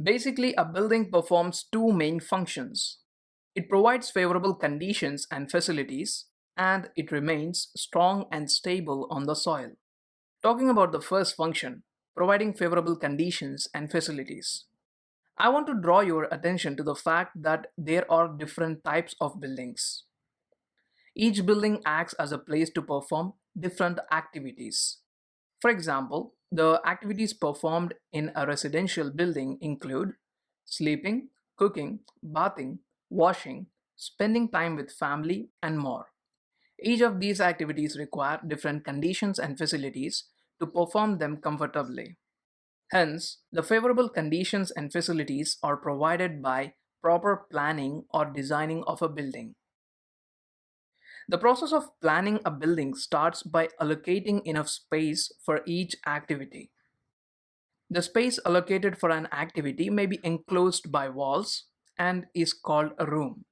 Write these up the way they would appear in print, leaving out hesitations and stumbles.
Basically, a building performs two main functions. It provides favorable conditions and facilities, and it remains strong and stable on the soil. Talking about the first function, providing favorable conditions and facilities, I want to draw your attention to the fact that there are different types of buildings. Each building acts as a place to perform different activities. For example, the activities performed in a residential building include sleeping, cooking, bathing, washing, spending time with family, and more. Each of these activities require different conditions and facilities to perform them comfortably. Hence, the favorable conditions and facilities are provided by proper planning or designing of a building. The process of planning a building starts by allocating enough space for each activity. The space allocated for an activity may be enclosed by walls and is called a room.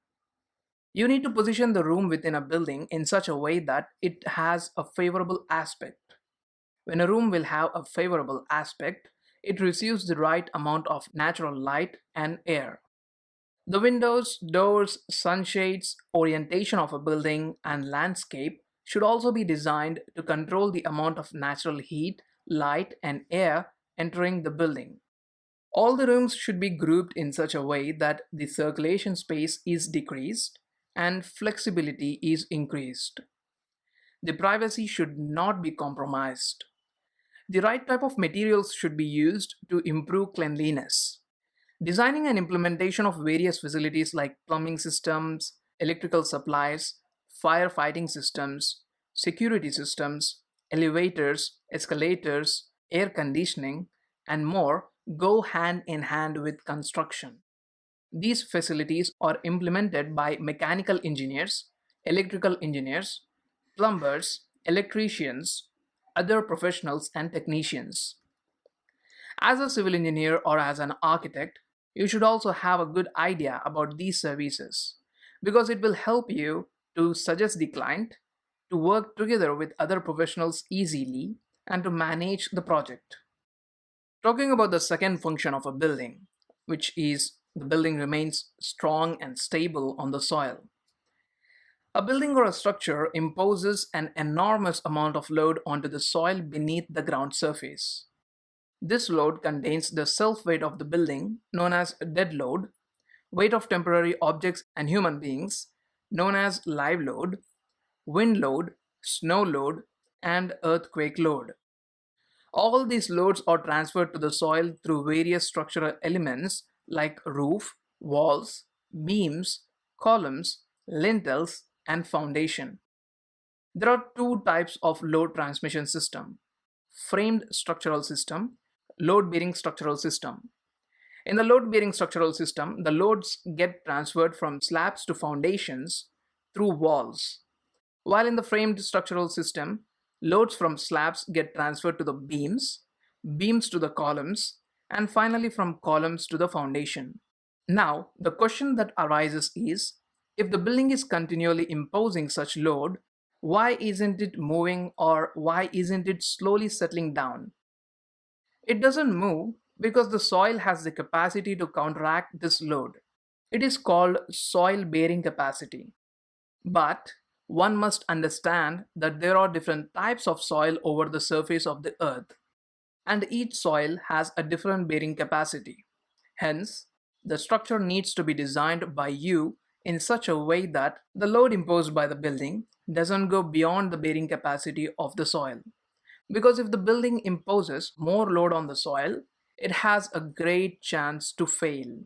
You need to position the room within a building in such a way that it has a favorable aspect. When a room will have a favorable aspect, it receives the right amount of natural light and air. The windows, doors, sunshades, orientation of a building, and landscape should also be designed to control the amount of natural heat, light, and air entering the building. All the rooms should be grouped in such a way that the circulation space is decreased and flexibility is increased. The privacy should not be compromised. The right type of materials should be used to improve cleanliness. Designing and implementation of various facilities like plumbing systems, electrical supplies, firefighting systems, security systems, elevators, escalators, air conditioning, and more go hand in hand with construction. These facilities are implemented by mechanical engineers, electrical engineers, plumbers, electricians, other professionals, and technicians. As a civil engineer or as an architect, you should also have a good idea about these services because it will help you to suggest the client, to work together with other professionals easily, and to manage the project. Talking about the second function of a building, which is the building remains strong and stable on the soil. A building or a structure imposes an enormous amount of load onto the soil beneath the ground surface. This load contains the self-weight of the building, known as dead load, weight of temporary objects and human beings, known as live load, wind load, snow load, and earthquake load. All these loads are transferred to the soil through various structural elements like roof, walls, beams, columns, lintels, and foundation. There are two types of load transmission system: framed structural system, load bearing structural system. In the load bearing structural system, the loads get transferred from slabs to foundations through walls, while in the framed structural system, loads from slabs get transferred to the beams, beams to the columns, and finally from columns to the foundation. Now, the question that arises is, if the building is continually imposing such load, why isn't it moving or why isn't it slowly settling down? It doesn't move because the soil has the capacity to counteract this load. It is called soil bearing capacity. But one must understand that there are different types of soil over the surface of the earth, and each soil has a different bearing capacity. Hence, the structure needs to be designed by you in such a way that the load imposed by the building doesn't go beyond the bearing capacity of the soil. Because if the building imposes more load on the soil, it has a great chance to fail.